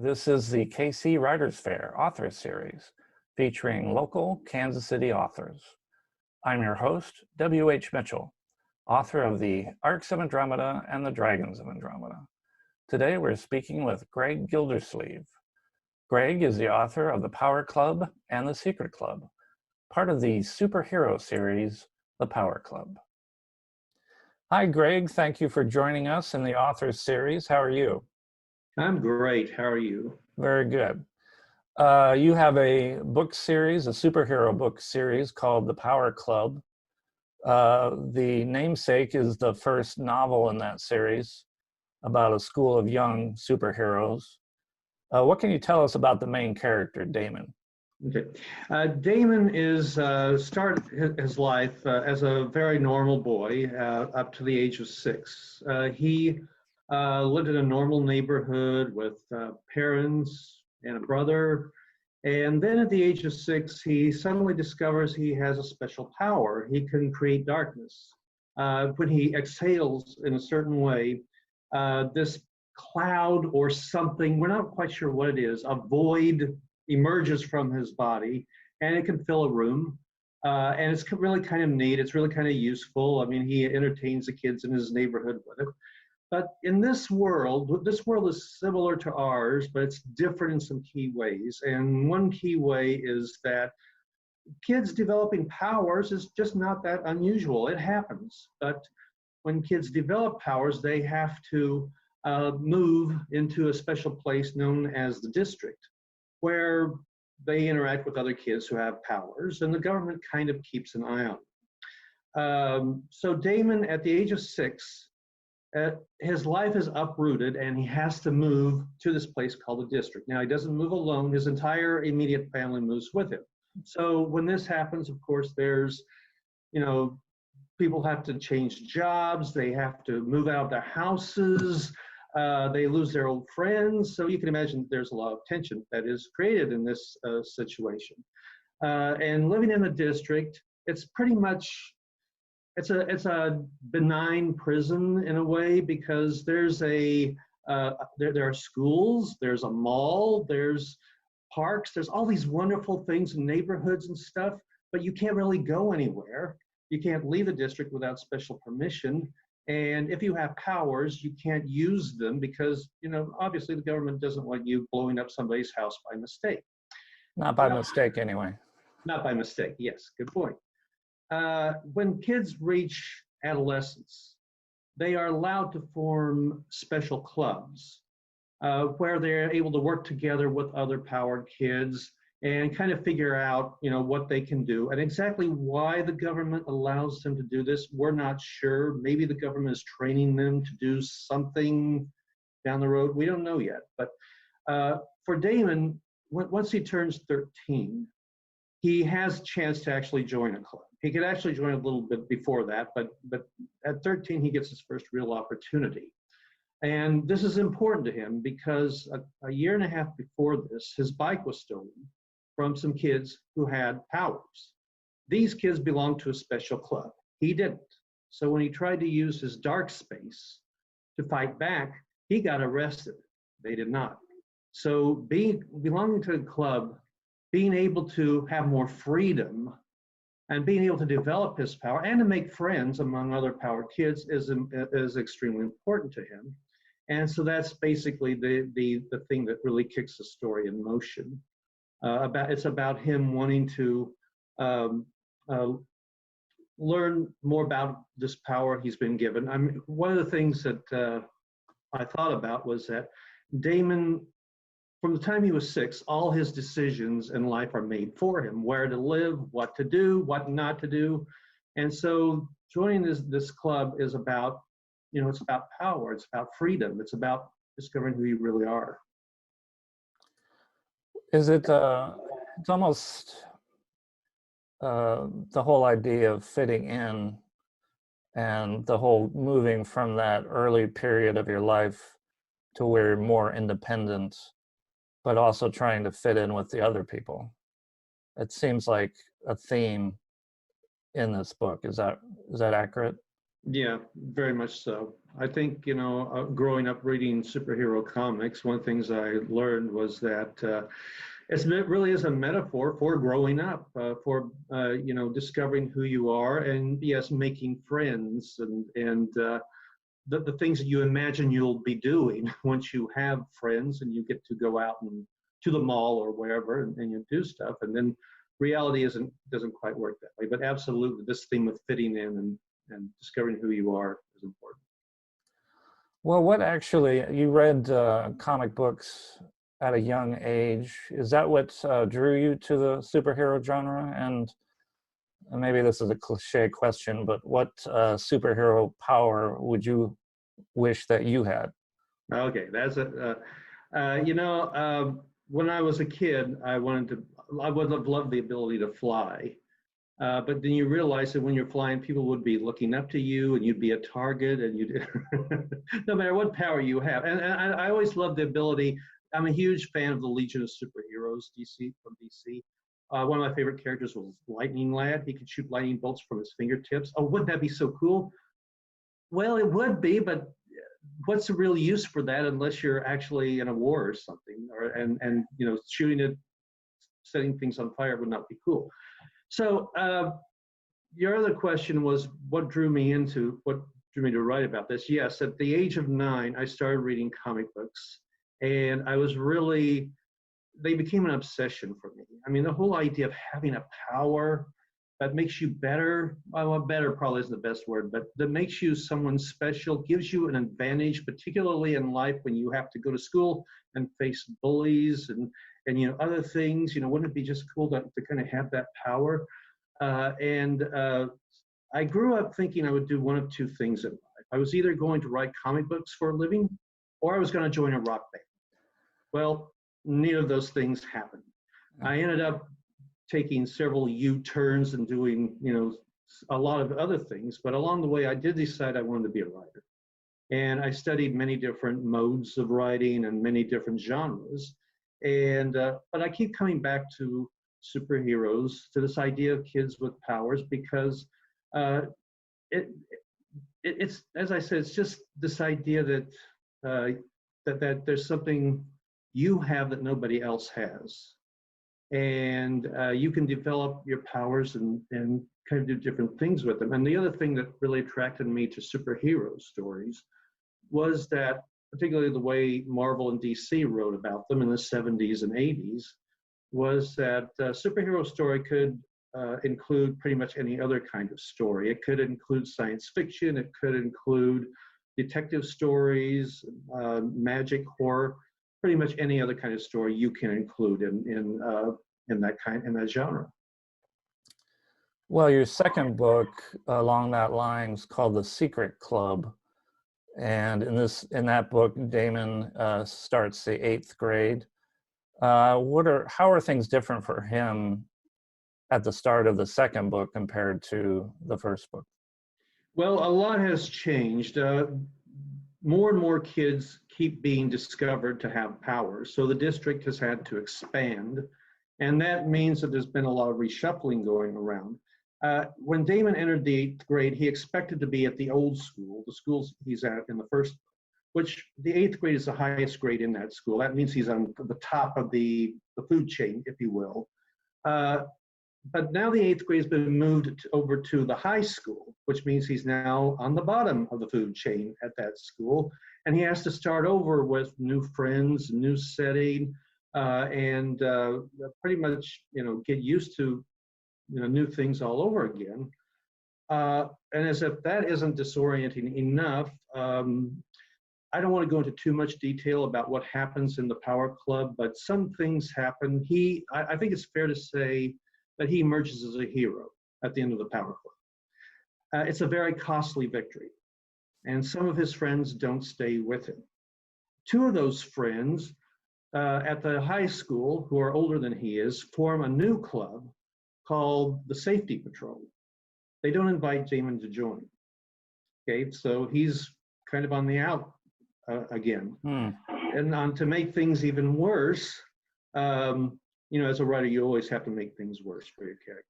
This is the KC Writers Fair Author Series featuring local Kansas City authors. I'm your host, W.H. Mitchell, author of the Arcs of Andromeda and the Dragons of Andromeda. Today we're speaking with Greg Gildersleeve. Greg is the author of The Power Club and The Secret Club, part of the superhero series, The Power Club. Hi, Greg. Thank you for joining us in the Authors Series. How are you? I'm great. How are you? Very good. You have a book series, a superhero book series called The Power Club. The Namesake is the first novel in that series about a school of young superheroes. What can you tell us about the main character, Damon? Okay. Damon started his life as a very normal boy up to the age of 6. He lived in a normal neighborhood with parents and a brother. And then at the age of 6, he suddenly discovers he has a special power. He can create darkness. When he exhales in a certain way, this cloud or something, we're not quite sure what it is, a void emerges from his body, and it can fill a room. And it's really kind of neat. It's really kind of useful. I mean, he entertains the kids in his neighborhood with it. But in this world is similar to ours, but it's different in some key ways. And one key way is that kids developing powers is just not that unusual. It happens. But when kids develop powers, they have to move into a special place known as the district, where they interact with other kids who have powers, and the government kind of keeps an eye on. So Damon, at the age of 6, his life is uprooted, and he has to move to this place called the district. Now, he doesn't move alone. His entire immediate family moves with him. So when this happens, of course, there's, people have to change jobs. They have to move out of their houses. They lose their old friends. So you can imagine there's a lot of tension that is created in this situation. And living in the district, it's pretty much, it's a benign prison in a way, because there's there are schools, there's a mall, there's parks, there's all these wonderful things in neighborhoods and stuff, but you can't really go anywhere. You can't leave the district without special permission. And if you have powers, you can't use them because, obviously the government doesn't want you blowing up somebody's house by mistake. Not by mistake, anyway. Not by mistake, yes, good point. When kids reach adolescence, they are allowed to form special clubs where they're able to work together with other powered kids and kind of figure out, what they can do. And exactly why the government allows them to do this, we're not sure. Maybe the government is training them to do something down the road. We don't know yet. But for Damon, once he turns 13, he has a chance to actually join a club. He could actually join a little bit before that, but at 13, he gets his first real opportunity. And this is important to him because a year and a half before this, his bike was stolen from some kids who had powers. These kids belonged to a special club. He didn't. So when he tried to use his dark space to fight back, he got arrested. They did not. So belonging to a club, being able to have more freedom and being able to develop his power and to make friends among other powered kids is extremely important to him. And so that's basically the thing that really kicks the story in motion. It's about him wanting to learn more about this power he's been given. I mean, one of the things that I thought about was that Damon, from the time he was 6, all his decisions in life are made for him: where to live, what to do, what not to do. And so joining this club is about, it's about power, it's about freedom, it's about discovering who you really are. Is it, it's almost the whole idea of fitting in and the whole moving from that early period of your life to where you're more independent, but also trying to fit in with the other people. It seems like a theme in this book. Is that accurate? Yeah, very much so. I think, growing up reading superhero comics, one of the things I learned was that it really is a metaphor for growing up, for discovering who you are, and yes, making friends, and the things that you imagine you'll be doing once you have friends and you get to go out and to the mall or wherever, and you do stuff, and then reality doesn't quite work that way. But absolutely, this theme of fitting in and discovering who you are is important. Well, you read comic books at a young age. Is that what drew you to the superhero genre? And maybe this is a cliche question, but what superhero power would you wish that you had? Okay, that's when I was a kid, I would have loved the ability to fly. But then you realize that when you're flying, people would be looking up to you, and you'd be a target, and you'd no matter what power you have. And I always loved the ability. I'm a huge fan of the Legion of Superheroes, from DC. One of my favorite characters was Lightning Lad. He could shoot lightning bolts from his fingertips. Oh, wouldn't that be so cool? Well, it would be, but what's the real use for that unless you're actually in a war or something, and shooting it, setting things on fire would not be cool. So your other question was what drew me to write about this. Yes, at the age of 9, I started reading comic books, and they became an obsession for me. I mean, the whole idea of having a power that makes you better, well, better probably isn't the best word, but that makes you someone special, gives you an advantage, particularly in life when you have to go to school and face bullies and other things. Wouldn't it be just cool to kind of have that power? And I grew up thinking I would do one of two things in life. I was either going to write comic books for a living, or I was going to join a rock band. Well, neither of those things happened. I ended up taking several U-turns and doing, a lot of other things. But along the way, I did decide I wanted to be a writer. And I studied many different modes of writing and many different genres. And but I keep coming back to superheroes, to this idea of kids with powers, because it's, as I said, it's just this idea that that there's something you have that nobody else has, and you can develop your powers and kind of do different things with them. And the other thing that really attracted me to superhero stories was that, particularly the way Marvel and DC wrote about them in the 70s and 80s, was that a superhero story could include pretty much any other kind of story. It could include science fiction, it could include detective stories, magic, horror, pretty much any other kind of story you can include in that genre. Well, your second book along that line is called The Secret Club. And in that book, Damon starts the 8th grade. How are things different for him at the start of the second book compared to the first book? Well, a lot has changed. More and more kids keep being discovered to have powers, so the district has had to expand, and that means that there's been a lot of reshuffling going around. When Damon entered the 8th grade, he expected to be at the old school, the schools he's at in the first, which the 8th grade is the highest grade in that school. That means he's on the top of the food chain, if you will. But now the 8th grade has been moved over to the high school, which means he's now on the bottom of the food chain at that school. And he has to start over with new friends, new setting, and pretty much, get used to, new things all over again. And as if that isn't disorienting enough, I don't want to go into too much detail about what happens in the Power Club, but some things happen. I think it's fair to say that he emerges as a hero at the end of the Power Club. It's a very costly victory, and some of his friends don't stay with him. 2 of those friends at the high school, who are older than he is, form a new club called the Safety Patrol. They don't invite Damon to join. Okay, so he's kind of on the out again. And to make things even worse, as a writer, you always have to make things worse for your character.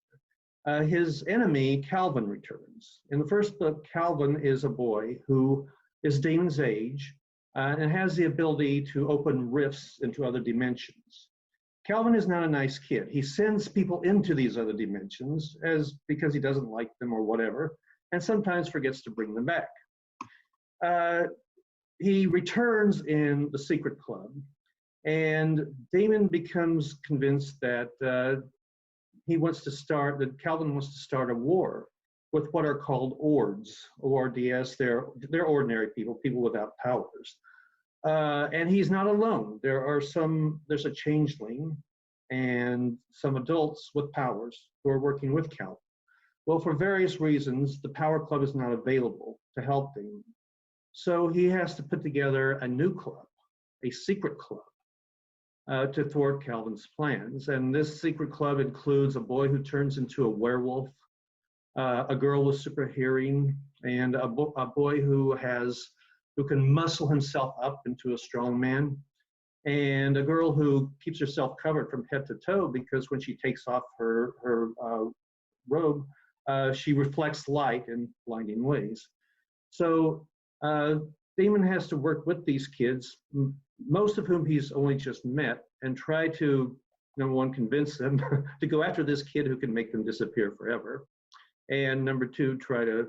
His enemy, Calvin, returns. In the first book, Calvin is a boy who is Damon's age, and has the ability to open rifts into other dimensions. Calvin is not a nice kid. He sends people into these other dimensions because he doesn't like them or whatever, and sometimes forgets to bring them back. He returns in the secret club, and Damon becomes convinced that Calvin wants to start a war with what are called Ords, O-R-D-S. They're ordinary people, people without powers. And he's not alone. There's a changeling and some adults with powers who are working with Calvin. Well, for various reasons, the Power Club is not available to help Damon. So he has to put together a new club, a secret club, to thwart Calvin's plans. And this secret club includes a boy who turns into a werewolf, a girl with super hearing, and a boy who can muscle himself up into a strong man, and a girl who keeps herself covered from head to toe because when she takes off her robe, she reflects light in blinding ways. So Damon has to work with these kids, most of whom he's only just met, and try to, number one, convince them to go after this kid who can make them disappear forever. And number two, try to,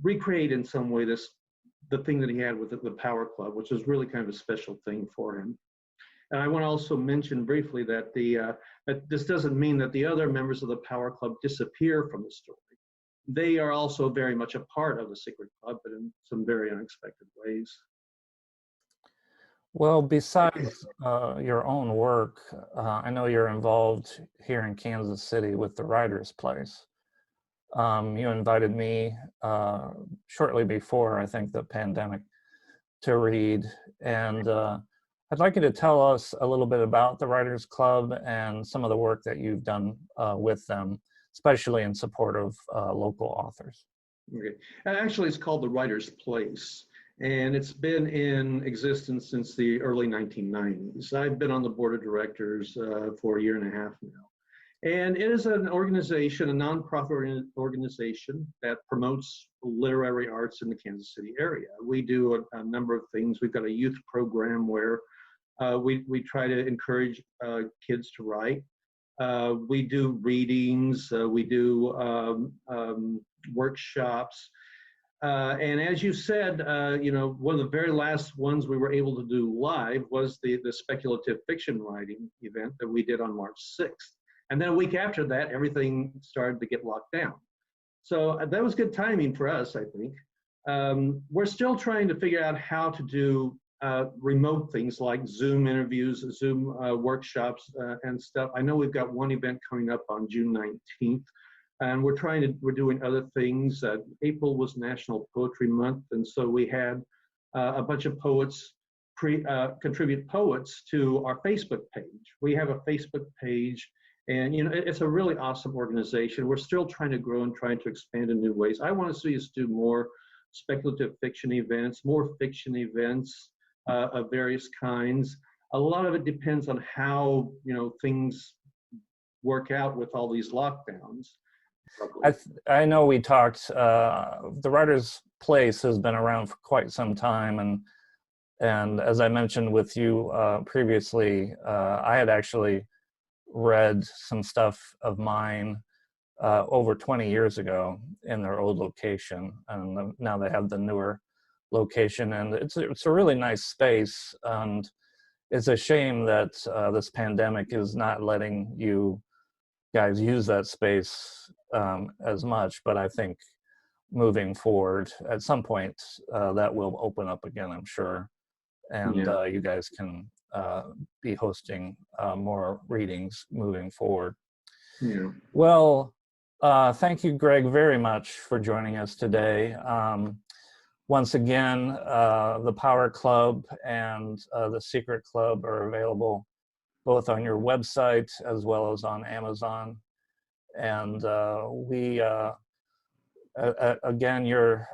recreate in some way the thing that he had with the Power Club, which is really kind of a special thing for him. And I want to also mention briefly that that this doesn't mean that the other members of the Power Club disappear from the story. They are also very much a part of the secret club, but in some very unexpected ways. Well, besides your own work, I know you're involved here in Kansas City with the Writers' Place. You invited me shortly before, I think, the pandemic to read. And I'd like you to tell us a little bit about the Writers Club and some of the work that you've done with them, especially in support of local authors. Okay. And actually, it's called the Writers' Place, and it's been in existence since the early 1990s. I've been on the board of directors for a year and a half now. And it is an organization, a nonprofit organization that promotes literary arts in the Kansas City area. We do a number of things. We've got a youth program where we try to encourage kids to write. We do readings. We do workshops. And as you said, one of the very last ones we were able to do live was the speculative fiction writing event that we did on March 6th. And then a week after that, everything started to get locked down. So that was good timing for us, I think. We're still trying to figure out how to do remote things like Zoom interviews, Zoom workshops and stuff. I know we've got one event coming up on June 19th, and we're doing other things. April was National Poetry Month, and so we had a bunch of poets contribute poets to our Facebook page. We have a Facebook page. And it's a really awesome organization. We're still trying to grow and trying to expand in new ways. I want to see us do more speculative fiction events, more fiction events of various kinds. A lot of it depends on how things work out with all these lockdowns. I know we talked. The Writers' Place has been around for quite some time, and as I mentioned with you previously, I had actually read some stuff of mine over 20 years ago in their old location, and now they have the newer location, and it's a really nice space. And it's a shame that this pandemic is not letting you guys use that space as much, but I think moving forward at some point that will open up again, I'm sure, and you guys can be hosting more readings moving forward. Yeah. Well, thank you, Greg, very much for joining us today. Once again, the Power Club and the Secret Club are available both on your website as well as on Amazon. And again, you're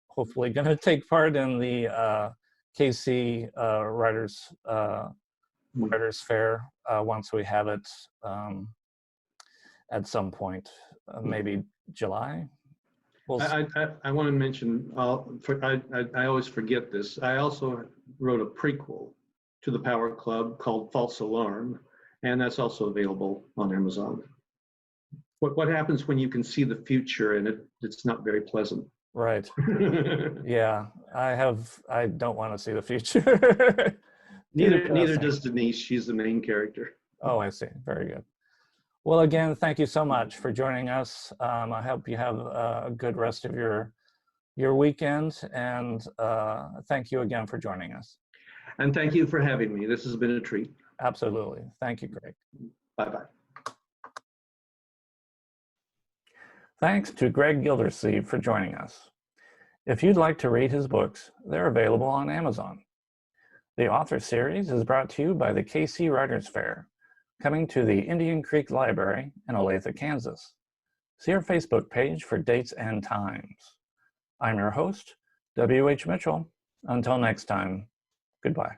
hopefully going to take part in the KC Writers Fair once we have it at some point, maybe July. Well, I want to mention, I always forget this. I also wrote a prequel to the Power Club called False Alarm, and that's also available on Amazon. What happens when you can see the future and it's not very pleasant? right. Yeah, I don't want to see the future. Neither does Denise. She's the main character. Oh, I see. Very good. Well, again, thank you so much for joining us. I hope you have a good rest of your weekend, and thank you again for joining us. And thank you for having me. This has been a treat. Absolutely. Thank you, Greg. Bye-bye. Thanks to Greg Gildersleeve for joining us. If you'd like to read his books, they're available on Amazon. The author series is brought to you by the KC Writers Fair, coming to the Indian Creek Library in Olathe, Kansas. See our Facebook page for dates and times. I'm your host, W.H. Mitchell. Until next time, goodbye.